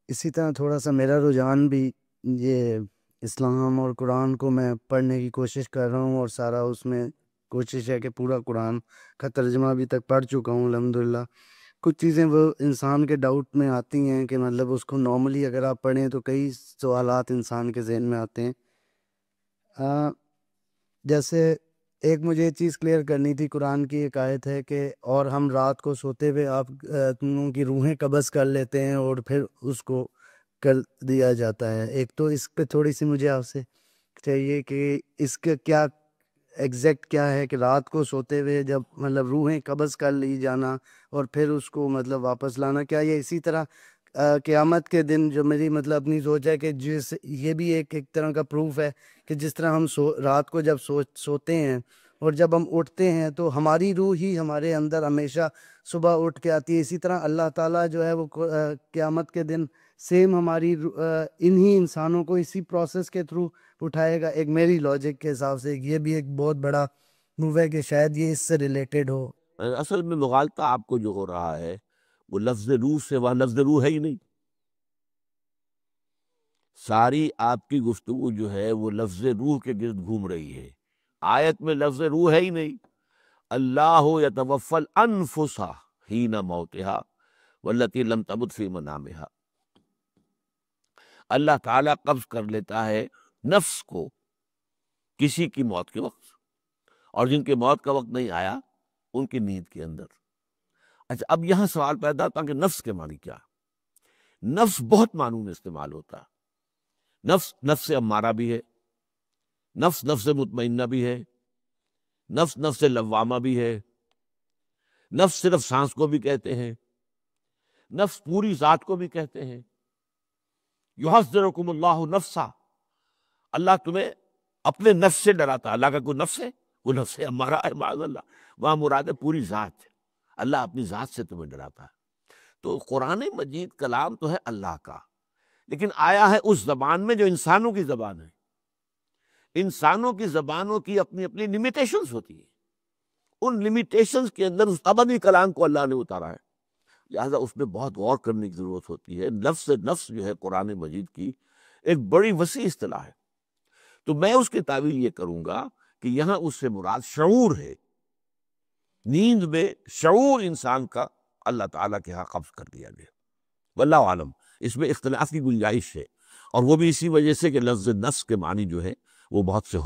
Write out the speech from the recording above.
اسی طرح تھوڑا سا میرا رجحان بھی یہ اسلام اور قرآن کو میں پڑھنے کی کوشش کر رہا ہوں، اور سارا اس میں کوشش ہے کہ پورا قرآن کا ترجمہ ابھی تک پڑھ چکا ہوں الحمدللہ۔ کچھ چیزیں وہ انسان کے ڈاؤٹ میں آتی ہیں کہ مطلب اس کو نارملی اگر آپ پڑھیں تو کئی سوالات انسان کے ذہن میں آتے ہیں۔ جیسے ایک مجھے یہ چیز کلیئر کرنی تھی، قرآن کی ایک آیت ہے کہ اور ہم رات کو سوتے ہوئے آپ تم کی روحیں قبض کر لیتے ہیں اور پھر اس کو کر دیا جاتا ہے۔ ایک تو اس پہ تھوڑی سی مجھے آپ سے چاہیے کہ اس کا کیا ایگزیکٹ کیا ہے کہ رات کو سوتے ہوئے جب مطلب روحیں قبض کر لی جانا اور پھر اس کو مطلب واپس لانا، کیا یہ اسی طرح قیامت کے دن جو میری مطلب اپنی سوچ ہے کہ جس یہ بھی ایک طرح کا پروف ہے کہ جس طرح ہم رات کو جب سوتے ہیں اور جب ہم اٹھتے ہیں تو ہماری روح ہی ہمارے اندر ہمیشہ صبح اٹھ کے آتی ہے، اسی طرح اللہ تعالیٰ جو ہے وہ قیامت کے دن سیم ہماری انہی انسانوں کو اسی پروسیس کے تھرو اٹھائے گا۔ ایک میری لاجک کے حساب سے یہ بھی ایک بہت بڑا موو ہے کہ شاید یہ اس سے ریلیٹڈ ہو۔ اصل میں مغالطہ آپ کو جو ہو رہا ہے وہ لفظ روح سے، وہاں لفظ روح ہے ہی نہیں۔ ساری آپ کی گفتگو جو ہے وہ لفظ روح کے گرد گھوم رہی ہے۔ آیت میں لفظ روح ہے ہی نہیں۔ اللہ یتوفی الانفس حین موتہا واللتی لم تمت فی منامہا، اللہ تعالیٰ قبض کر لیتا ہے نفس کو کسی کی موت کے وقت، اور جن کے موت کا وقت نہیں آیا ان کی نیند کے اندر۔ اچھا، اب یہاں سوال پیدا ہوتا کہ نفس کے معنی کیا؟ نفس بہت معنوں میں استعمال ہوتا ہے۔ نفس نفس امارہ بھی ہے، نفس نفس مطمئنہ بھی ہے، نفس نفس لوامہ بھی ہے، نفس صرف سانس کو بھی کہتے ہیں، نفس پوری ذات کو بھی کہتے ہیں۔ یحذرکم اللہ نفسا، اللہ تمہیں اپنے نفس سے ڈراتا ہے۔ اللہ کا کوئی نفس ہے؟ وہ نفس امارہ ہے معاذ اللہ، وہاں مراد ہے پوری ذات ہے۔ اللہ اپنی ذات سے تمہیں ڈراتا ہے۔ تو قرآن مجید کلام تو ہے اللہ کا، لیکن آیا ہے اس زبان میں جو انسانوں کی زبان ہے۔ انسانوں کی زبانوں کی اپنی اپنی لمیٹیشنز ہوتی ہیں، ان لمیٹیشنز کے اندر اس ابدی کلام کو اللہ نے اتارا ہے، لہٰذا اس میں بہت غور کرنے کی ضرورت ہوتی ہے۔ لفظ نفس جو ہے قرآن مجید کی ایک بڑی وسیع اصطلاح ہے۔ تو میں اس کی تعویل یہ کروں گا کہ یہاں اس سے مراد شعور ہے۔ نیند میں شعور انسان کا اللہ تعالیٰ کے ہاں قبض کر دیا گیا۔ واللہ عالم، اس میں اختلاف کی گنجائش ہے، اور وہ بھی اسی وجہ سے کہ لفظ نفس کے معنی جو ہے وہ بہت سے